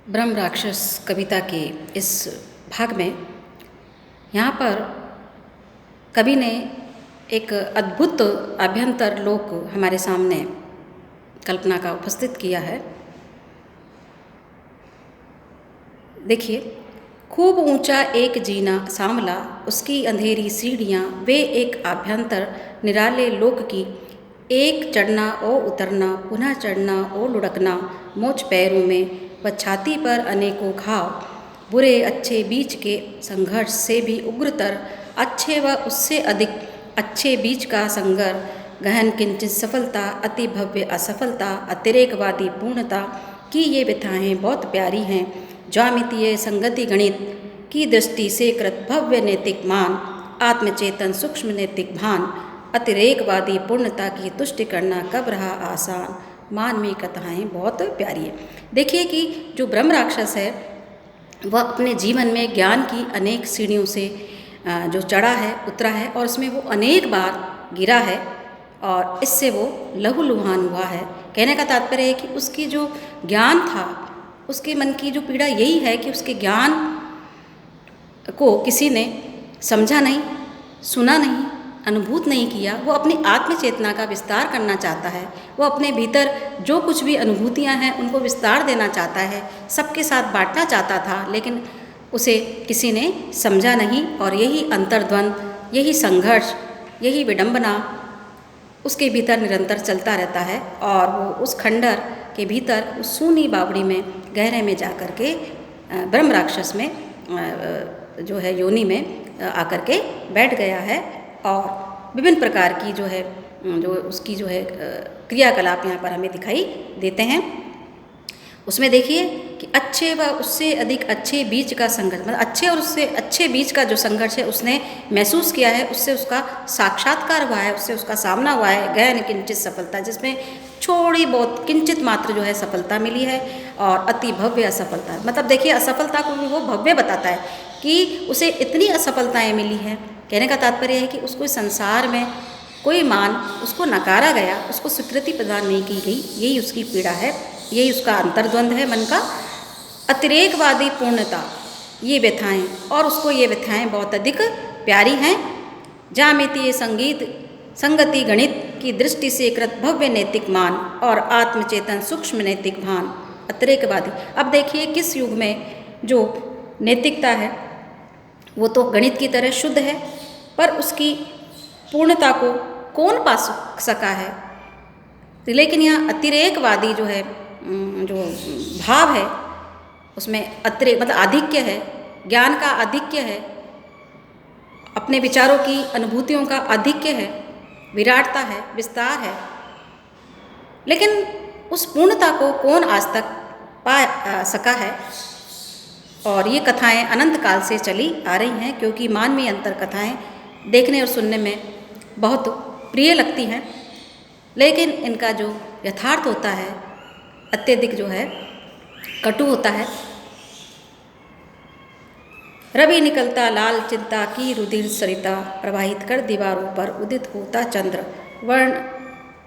ब्रह्म राक्षस कविता के इस भाग में यहाँ पर कवि ने एक अद्भुत आभ्यंतर लोक हमारे सामने कल्पना का उपस्थित किया है। देखिए, खूब ऊंचा एक जीना सांवला, उसकी अंधेरी सीढ़ियाँ, वे एक आभ्यंतर निराले लोक की, एक चढ़ना ओ उतरना, पुनः चढ़ना ओ लुढ़कना, मोच पैरों में व छाती पर अनेकों घाव, बुरे अच्छे बीच के संघर्ष से भी उग्रतर, अच्छे व उससे अधिक अच्छे बीच का संघर्ष, गहन किंचित सफलता, अति भव्य असफलता, अतिरेकवादी पूर्णता की ये व्यथाएँ बहुत प्यारी हैं। ज्यामितीय संगति गणित की दृष्टि से कृत भव्य नैतिक मान, आत्मचेतन सूक्ष्म नैतिक भान, अतिरेकवादी पूर्णता की तुष्टि करना कब रहा आसान, मानवीय कथाएँ बहुत प्यारी है। देखिए कि जो ब्रह्म राक्षस है वह अपने जीवन में ज्ञान की अनेक सीढ़ियों से जो चढ़ा है, उतरा है और उसमें वो अनेक बार गिरा है और इससे वो लहूलुहान हुआ है। कहने का तात्पर्य है कि उसकी जो ज्ञान था, उसके मन की जो पीड़ा यही है कि उसके ज्ञान को किसी ने समझा नहीं, सुना नहीं, अनुभूत नहीं किया। वो अपनी आत्मचेतना का विस्तार करना चाहता है, वो अपने भीतर जो कुछ भी अनुभूतियाँ हैं उनको विस्तार देना चाहता है, सबके साथ बांटना चाहता था, लेकिन उसे किसी ने समझा नहीं और यही अंतर्द्वंद, यही संघर्ष, यही विडंबना उसके भीतर निरंतर चलता रहता है और वो उस खंडर के भीतर उस सूनी बावड़ी में गहरे में जा कर के ब्रह्म राक्षस में जो है योनि में आकर के बैठ गया है और विभिन्न प्रकार की जो है जो उसकी जो है क्रियाकलाप यहाँ पर हमें दिखाई देते हैं। उसमें देखिए कि अच्छे व उससे अधिक अच्छे बीच का संघर्ष, मतलब अच्छे और उससे अच्छे बीच का जो संघर्ष है उसने महसूस किया है, उससे उसका साक्षात्कार हुआ है, उससे उसका सामना हुआ है। गहन किंचित सफलता, जिसमें थोड़ी बहुत किंचित मात्र जो है सफलता मिली है और अति भव्य असफलता, मतलब देखिए असफलता को भी वो भव्य बताता है कि उसे इतनी असफलताएँ मिली हैं। कहने का तात्पर्य है कि उसको संसार में कोई मान उसको नकारा गया, उसको स्वीकृति प्रदान नहीं की गई, यही उसकी पीड़ा है, यही उसका अंतर्द्वंद है मन का। अतिरेकवादी पूर्णता, ये व्यथाएँ, और उसको ये व्यथाएँ बहुत अधिक प्यारी हैं। ज्यामितीय संगति गणित की दृष्टि से कृत भव्य नैतिक मान और आत्मचेतन सूक्ष्म नैतिक भान, अतिरेकवादी। अब देखिए किस युग में जो नैतिकता है वो तो गणित की तरह शुद्ध है, पर उसकी पूर्णता को कौन पा सका है, लेकिन यहाँ अतिरेकवादी जो है जो भाव है उसमें अतिरेक मतलब आधिक्य है, ज्ञान का आधिक्य है, अपने विचारों की अनुभूतियों का आधिक्य है, विराटता है, विस्तार है, लेकिन उस पूर्णता को कौन आज तक पा सका है। और ये कथाएँ अनंत काल से चली आ रही हैं, क्योंकि मानवीय अंतर कथाएँ देखने और सुनने में बहुत प्रिय लगती हैं, लेकिन इनका जो यथार्थ होता है अत्यधिक जो है कटु होता है। रवि निकलता लाल चिंता की रुधिर सरिता, प्रवाहित कर दीवारों पर उदित होता चंद्र,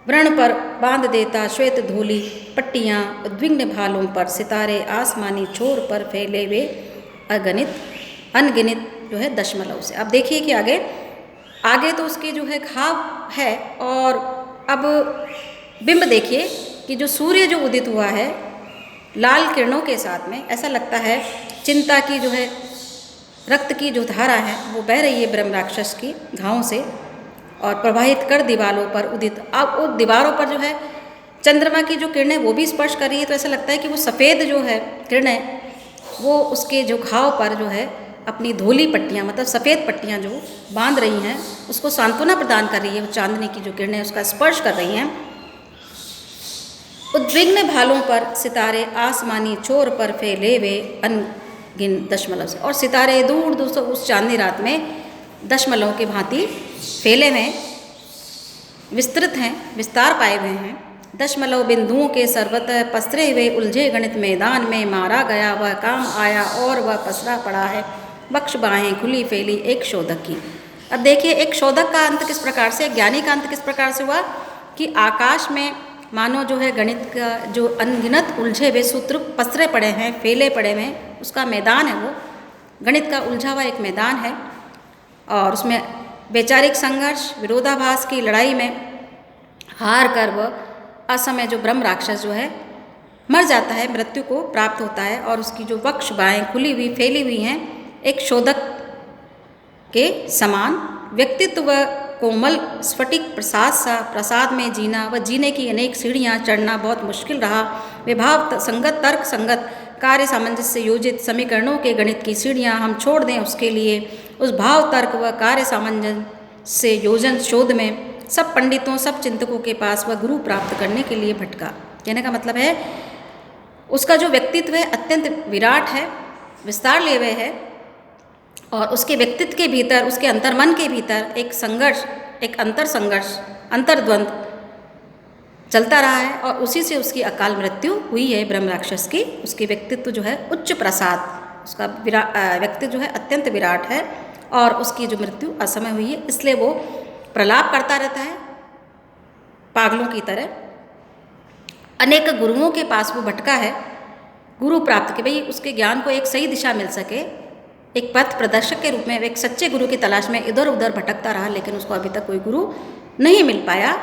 व्रण पर बांध देता श्वेत धूली पट्टियाँ, उद्विग्न भालों पर सितारे आसमानी छोर पर फैले वे अनगिनित जो है दशमलव से। अब देखिए कि आगे तो उसके जो है घाव है, और अब बिंब देखिए कि जो सूर्य जो उदित हुआ है लाल किरणों के साथ में, ऐसा लगता है चिंता की जो है रक्त की जो धारा है वो बह रही है ब्रह्म राक्षस की घावों से और प्रवाहित कर दीवारों पर उदित। अब उन दीवारों पर जो है चंद्रमा की जो किरणें वो भी स्पर्श कर रही है, तो ऐसा लगता है कि वो सफ़ेद जो है किरणें वो उसके जो घाव पर जो है अपनी धोली पट्टियाँ, मतलब सफ़ेद पट्टियाँ जो बांध रही हैं, उसको सांत्वना प्रदान कर रही है। वो चांदनी की जो किरणें उसका स्पर्श कर रही हैं। उद्विग्न भालों पर सितारे आसमानी छोर पर फैले वे अनगिन दशमलव से, और सितारे दूर दूर से उस चांदनी रात में दशमलव के भांति फैले में विस्तृत हैं, विस्तार पाए हुए हैं। दशमलव बिंदुओं के सर्वतः पसरे हुए उलझे गणित मैदान में मारा गया वह काम आया और वह पसरा पड़ा है, बख्श बाहें खुली फैली एक शोधक की। अब देखिए एक शोधक का अंत किस प्रकार से, ज्ञानी का अंत किस प्रकार से हुआ कि आकाश में मानो जो है गणित का जो अनगिनत उलझे हुए सूत्र पसरे पड़े हैं, फैले पड़े हुए हैं, उसका मैदान है वो। गणित का उलझा हुआ एक मैदान है और उसमें वैचारिक संघर्ष, विरोधाभास की लड़ाई में हार कर वह असमय जो ब्रह्म राक्षस जो है मर जाता है, मृत्यु को प्राप्त होता है और उसकी जो वक्ष बाएँ खुली हुई फैली हुई हैं एक शोधक के समान। व्यक्तित्व व कोमल स्फटिक प्रसाद सा प्रसाद में जीना व जीने की अनेक सीढ़ियाँ चढ़ना बहुत मुश्किल रहा। विभाव संगत, तर्क संगत, कार्य सामंजस्य से योजित समीकरणों के गणित की सीढ़ियाँ हम छोड़ दें उसके लिए उस भाव तर्क व कार्य सामंजस्य से योजन शोध में सब पंडितों, सब चिंतकों के पास वह गुरु प्राप्त करने के लिए भटका। कहने का मतलब है उसका जो व्यक्तित्व है अत्यंत विराट है, विस्तार लिए हुए है और उसके व्यक्तित्व के भीतर, उसके अंतर्मन के भीतर एक संघर्ष, एक अंतर संघर्ष, अंतर्द्वंद चलता रहा है और उसी से उसकी अकाल मृत्यु हुई है ब्रह्म राक्षस की। उसके व्यक्तित्व जो है उच्च प्रसाद, उसका व्यक्तित्व जो है अत्यंत विराट है और उसकी जो मृत्यु असमय हुई है, इसलिए वो प्रलाप करता रहता है पागलों की तरह। अनेक गुरुओं के पास वो भटका है गुरु प्राप्त के, भाई उसके ज्ञान को एक सही दिशा मिल सके, एक पथ प्रदर्शक के रूप में एक सच्चे गुरु की तलाश में इधर उधर भटकता रहा, लेकिन उसको अभी तक कोई गुरु नहीं मिल पाया।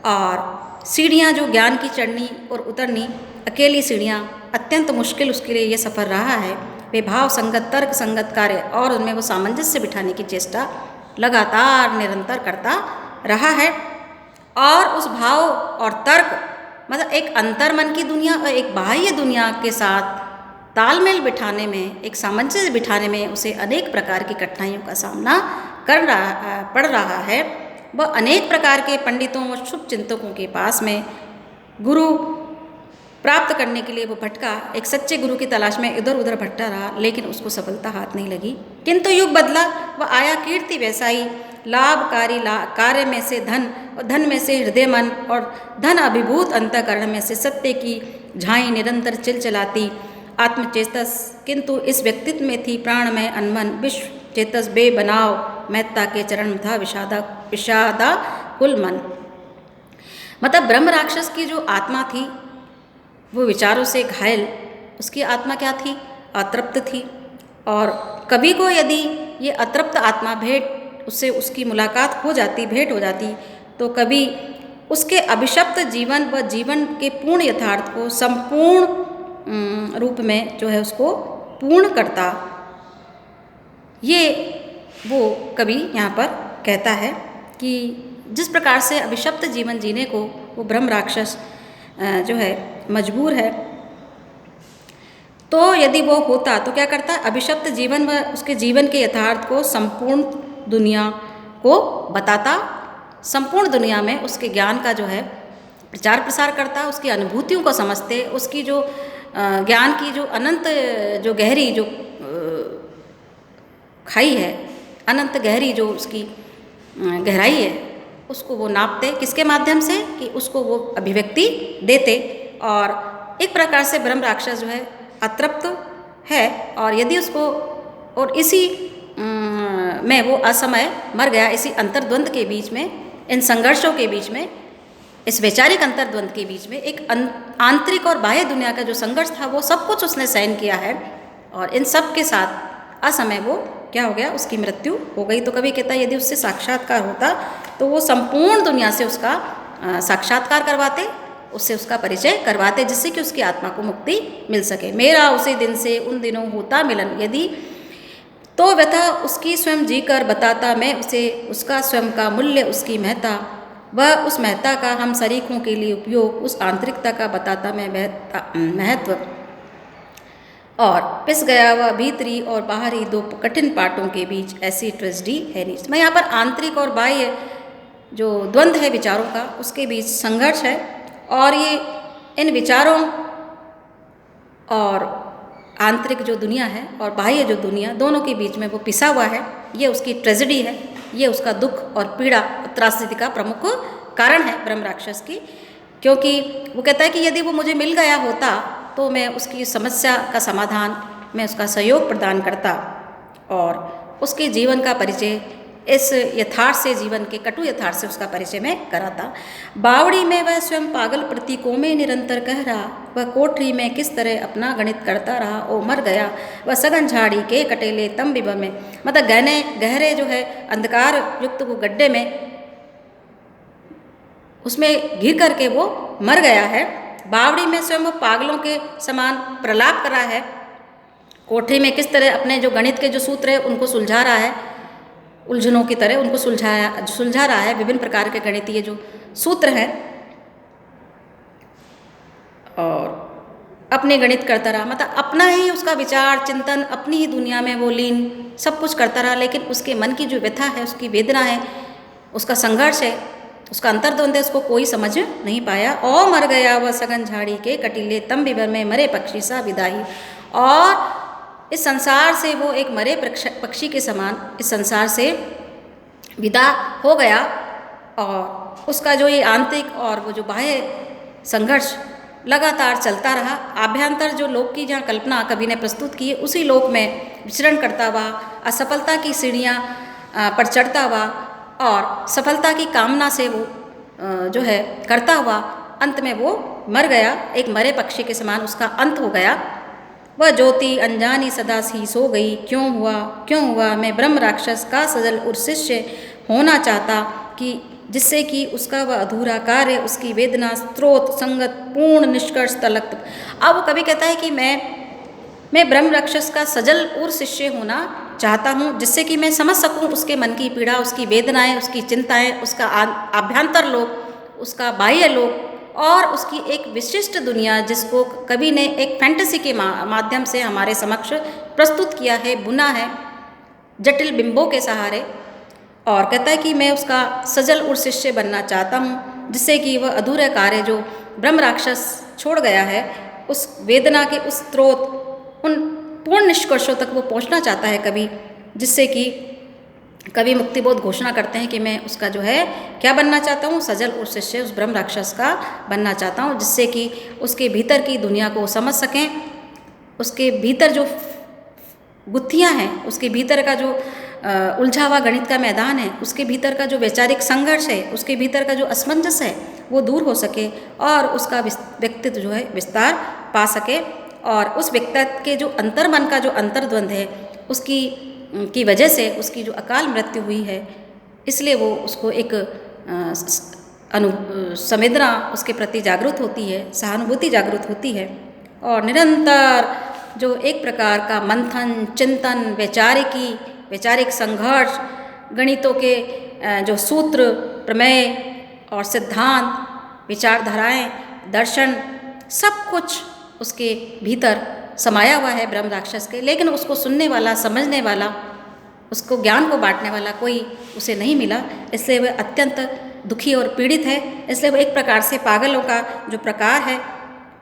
और सीढ़ियाँ जो ज्ञान की चढ़नी और उतरनी, अकेली सीढ़ियाँ, अत्यंत मुश्किल उसके लिए ये सफ़र रहा है। वे भाव संगत, तर्क संगत कार्य और उनमें वो सामंजस्य बिठाने की चेष्टा लगातार निरंतर करता रहा है। और उस भाव और तर्क मतलब एक अंतर्मन की दुनिया और एक बाह्य दुनिया के साथ तालमेल बिठाने में, एक सामंजस्य बिठाने में उसे अनेक प्रकार की कठिनाइयों का सामना पड़ रहा है। वह अनेक प्रकार के पंडितों और शुभ चिंतकों के पास में गुरु प्राप्त करने के लिए वो भटका, एक सच्चे गुरु की तलाश में इधर उधर भटका रहा, लेकिन उसको सफलता हाथ नहीं लगी। किंतु युग बदला, वह आया कीर्ति वैसाई, लाभकारी कार्य में से धन और धन में से हृदय मन और धन अभिभूत अंतःकरण में से सत्य की झाई निरंतर चिलचिलाती आत्मचेतस। किंतु इस व्यक्तित्व में थी प्राणमय अनमन विश्व चेतस बेबनाव महत्ता के चरण था विषादा कुल मन। मतलब ब्रह्म राक्षस की जो आत्मा थी वो विचारों से घायल, उसकी आत्मा क्या थी? अतृप्त थी। और कभी को यदि ये अतृप्त आत्मा भेंट उससे उसकी मुलाकात हो जाती, भेंट हो जाती, तो कभी उसके अभिशप्त जीवन व जीवन के पूर्ण यथार्थ को संपूर्ण रूप में जो है उसको पूर्ण करता। ये वो कवि यहाँ पर कहता है कि जिस प्रकार से अभिशप्त जीवन जीने को वो ब्रह्म राक्षस जो है मजबूर है, तो यदि वो होता तो क्या करता? अभिशप्त जीवन व उसके जीवन के यथार्थ को संपूर्ण दुनिया को बताता, संपूर्ण दुनिया में उसके ज्ञान का जो है प्रचार प्रसार करता, उसकी अनुभूतियों को समझते, उसकी जो ज्ञान की जो अनंत जो गहरी जो खाई है, अनंत गहरी जो उसकी गहराई है, उसको वो नापते। किसके माध्यम से? कि उसको वो अभिव्यक्ति देते। और एक प्रकार से ब्रह्म राक्षस जो है अतृप्त है और यदि उसको और इसी में वो असमय मर गया, इसी अंतर्द्वंद के बीच में, इन संघर्षों के बीच में, इस वैचारिक अंतर्द्वंद के बीच में एक आंतरिक और बाह्य दुनिया का जो संघर्ष था वो सब कुछ उसने सहन किया है और इन सब के साथ असमय वो क्या हो गया? उसकी मृत्यु हो गई। तो कभी कहता है यदि उससे साक्षात्कार होता तो वो संपूर्ण दुनिया से उसका साक्षात्कार करवाते, उससे उसका परिचय करवाते, जिससे कि उसकी आत्मा को मुक्ति मिल सके। मेरा उसी दिन से उन दिनों होता मिलन यदि, तो व्यथा उसकी स्वयं जी कर बताता मैं उसे, उसका स्वयं का मूल्य, उसकी महत्ता, वह उस महत्ता का हम शरीकों के लिए उपयोग, उस आंतरिकता का बताता मैं महत्व। और पिस गया वह भीतरी और बाहरी दो कठिन पाटों के बीच, ऐसी ट्रेजेडी है नहीं। मैं यहाँ पर आंतरिक और बाह्य जो द्वंद्व है विचारों का, उसके बीच संघर्ष है और ये इन विचारों और आंतरिक जो दुनिया है और बाह्य जो दुनिया, दोनों के बीच में वो पिसा हुआ है। ये उसकी ट्रेजेडी है, ये उसका दुख और पीड़ा, त्रासदी का प्रमुख कारण है ब्रह्म राक्षस की। क्योंकि वो कहता है कि यदि वो मुझे मिल गया होता तो मैं उसकी समस्या का समाधान, मैं उसका सहयोग प्रदान करता और उसके जीवन का परिचय इस यथार्थ से, जीवन के कटु यथार्थ से उसका परिचय मैं कराता। बावड़ी में वह स्वयं पागल प्रतीकों में निरंतर कह रहा, वह कोठरी में किस तरह अपना गणित करता रहा, ओ मर गया वह सघन झाड़ी के कटेले तम विभव में। मतलब गहरे जो है अंधकार युक्त वो गड्ढे में, उसमें गिर करके वो मर गया है। बावड़ी में स्वयं वो पागलों के समान प्रलाप कर रहा है, कोठरी में किस तरह अपने जो गणित के जो सूत्र है उनको सुलझा रहा है, उलझनों की तरह उनको सुलझा रहा है, विभिन्न प्रकार के गणितीय जो सूत्र हैं, और अपने गणित करता रहा। मतलब अपना ही उसका विचार चिंतन, अपनी ही दुनिया में वो लीन सब कुछ करता रहा, लेकिन उसके मन की जो व्यथा है, उसकी वेदना है, उसका संघर्ष है, उसका अंतर्द्वंद है, उसको कोई समझ नहीं पाया। और मर गया वह सघन झाड़ी के कटीले तम विभर में मरे पक्षी सा विदाई। और इस संसार से वो एक मरे पक्षी के समान इस संसार से विदा हो गया, और उसका जो ये आंतरिक और वो जो बाह्य संघर्ष लगातार चलता रहा। आभ्यंतर जो लोक की जहाँ कल्पना कवि ने प्रस्तुत की है, उसी लोक में विचरण करता हुआ, असफलता की सीढ़ियाँ पर चढ़ता हुआ, और सफलता की कामना से वो जो है करता हुआ अंत में वो मर गया, एक मरे पक्षी के समान उसका अंत हो गया। वह ज्योति अनजानी सदा सी सो गई, क्यों हुआ मैं ब्रह्म राक्षस का सजल और शिष्य होना चाहता, कि जिससे कि उसका वह अधूरा कार्य, उसकी वेदना स्रोत संगत पूर्ण निष्कर्ष तलक। अब वो कभी कहता है कि मैं ब्रह्म राक्षस का सजल और शिष्य होना चाहता हूँ, जिससे कि मैं समझ सकूँ उसके मन की पीड़ा, उसकी वेदनाएं, उसकी चिंताएं, उसका आभ्यंतर लोक, उसका बाह्य लोक, और उसकी एक विशिष्ट दुनिया जिसको कवि ने एक फैंटेसी के माध्यम से हमारे समक्ष प्रस्तुत किया है, बुना है जटिल बिंबों के सहारे। और कहता है कि मैं उसका सजल और शिष्य बनना चाहता हूँ, जिससे कि वह अधूरा कार्य जो ब्रह्म राक्षस छोड़ गया है, उस वेदना के उस स्रोत, उन पूर्ण निष्कर्षों तक वो पहुँचना चाहता है कवि, जिससे कि कवि मुक्तिबोध घोषणा करते हैं कि मैं उसका जो है क्या बनना चाहता हूँ, सजल और शिष्य उस ब्रह्म राक्षस का बनना चाहता हूँ, जिससे कि उसके भीतर की दुनिया को समझ सकें, उसके भीतर जो गुत्थियाँ हैं, उसके भीतर का जो उलझा हुआ गणित का मैदान है, उसके भीतर का जो वैचारिक संघर्ष है, उसके भीतर का जो असमंजस है, वो दूर हो सके, और उसका व्यक्तित्व जो है विस्तार पा सके, और उस व्यक्तित्व के जो अंतर्मन का जो अंतर्द्वंद है, उसकी वजह से उसकी जो अकाल मृत्यु हुई है, इसलिए वो उसको एक संवेदना उसके प्रति जागृत होती है, सहानुभूति जागृत होती है, और निरंतर जो एक प्रकार का मंथन चिंतन, वैचारिक संघर्ष, गणितों के जो सूत्र प्रमेय और सिद्धांत, विचारधाराएं, दर्शन, सब कुछ उसके भीतर समाया हुआ है ब्रह्म राक्षस के। लेकिन उसको सुनने वाला, समझने वाला, उसको ज्ञान को बांटने वाला कोई उसे नहीं मिला, इसलिए वह अत्यंत दुखी और पीड़ित है। इसलिए वह एक प्रकार से पागलों का जो प्रकार है,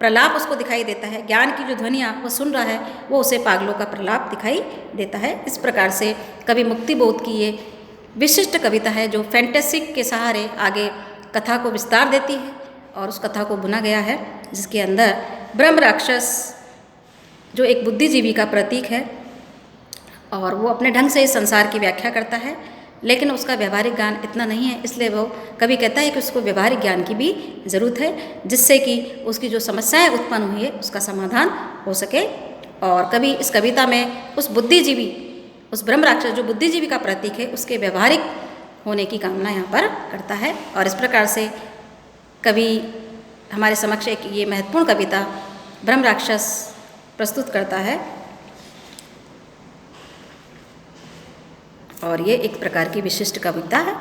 प्रलाप उसको दिखाई देता है। ज्ञान की जो ध्वनियाँ वो सुन रहा है, वो उसे पागलों का प्रलाप दिखाई देता है। इस प्रकार से कवि मुक्तिबोध की ये विशिष्ट कविता है, जो फैंटेसी के सहारे आगे कथा को विस्तार देती है, और उस कथा को बुना गया है, जिसके अंदर ब्रह्म राक्षस जो एक बुद्धिजीवी का प्रतीक है, और वो अपने ढंग से इस संसार की व्याख्या करता है, लेकिन उसका व्यवहारिक ज्ञान इतना नहीं है। इसलिए वो कभी कहता है कि उसको व्यवहारिक ज्ञान की भी ज़रूरत है, जिससे कि उसकी जो समस्याएं उत्पन्न हुई है उसका समाधान हो सके। और कभी इस कविता में उस बुद्धिजीवी, उस ब्रह्म राक्षस जो बुद्धिजीवी का प्रतीक है, उसके व्यवहारिक होने की कामना यहाँ पर करता है। और इस प्रकार से कवि हमारे समक्ष एक ये महत्वपूर्ण कविता ब्रह्म राक्षस प्रस्तुत करता है, और ये एक प्रकार की विशिष्ट कविता है।